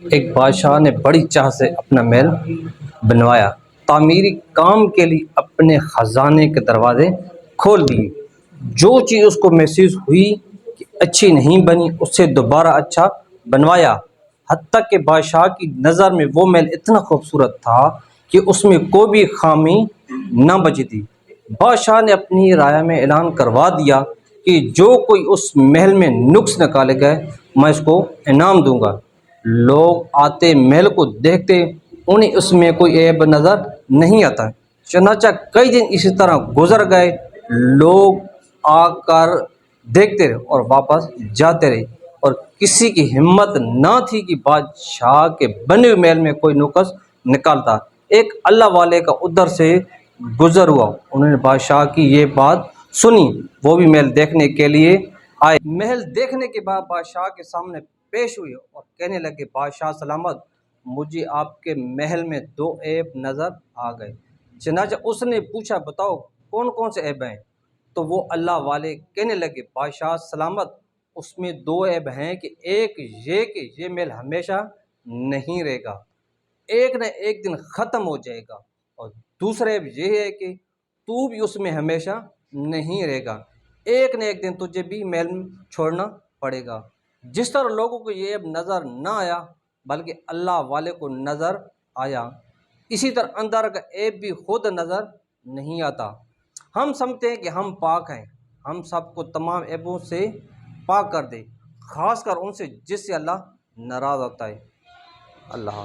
ایک بادشاہ نے بڑی چاہ سے اپنا محل بنوایا، تعمیری کام کے لیے اپنے خزانے کے دروازے کھول دیے۔ جو چیز اس کو محسوس ہوئی کہ اچھی نہیں بنی، اسے دوبارہ اچھا بنوایا، حتیٰ کہ بادشاہ کی نظر میں وہ محل اتنا خوبصورت تھا کہ اس میں کوئی بھی خامی نہ بچی تھی۔ بادشاہ نے اپنی رعایا میں اعلان کروا دیا کہ جو کوئی اس محل میں نقص نکالے گئے میں اس کو انعام دوں گا۔ لوگ آتے محل کو دیکھتے، انہیں اس میں کوئی عیب نظر نہیں آتا۔ چنانچہ کئی دن اسی طرح گزر گئے، لوگ آ کر دیکھتے رہے اور واپس جاتے رہے، اور کسی کی ہمت نہ تھی کہ بادشاہ کے بنے ہوئے محل میں کوئی نقص نکالتا۔ ایک اللہ والے کا ادھر سے گزر ہوا، انہوں نے بادشاہ کی یہ بات سنی، وہ بھی محل دیکھنے کے لیے آئے۔ محل دیکھنے کے بعد بادشاہ کے سامنے پیش ہوئے اور کہنے لگے، بادشاہ سلامت، مجھے آپ کے محل میں 2 عیب نظر آ گئے۔ چنانچہ اس نے پوچھا، بتاؤ کون کون سے عیب ہیں؟ تو وہ اللہ والے کہنے لگے، بادشاہ سلامت، اس میں 2 عیب ہیں کہ ایک یہ کہ یہ محل ہمیشہ نہیں رہے گا، ایک نہ ایک دن ختم ہو جائے گا، اور دوسرا عیب یہ ہے کہ تو بھی اس میں ہمیشہ نہیں رہے گا، ایک نہ ایک دن تجھے بھی محل چھوڑنا پڑے گا۔ جس طرح لوگوں کو یہ عیب نظر نہ آیا بلکہ اللہ والے کو نظر آیا، اسی طرح اندر کا عیب بھی خود نظر نہیں آتا۔ ہم سمجھتے ہیں کہ ہم پاک ہیں، ہم سب کو تمام عیبوں سے پاک کر دے، خاص کر ان سے جس سے اللہ ناراض ہوتا ہے۔ اللہ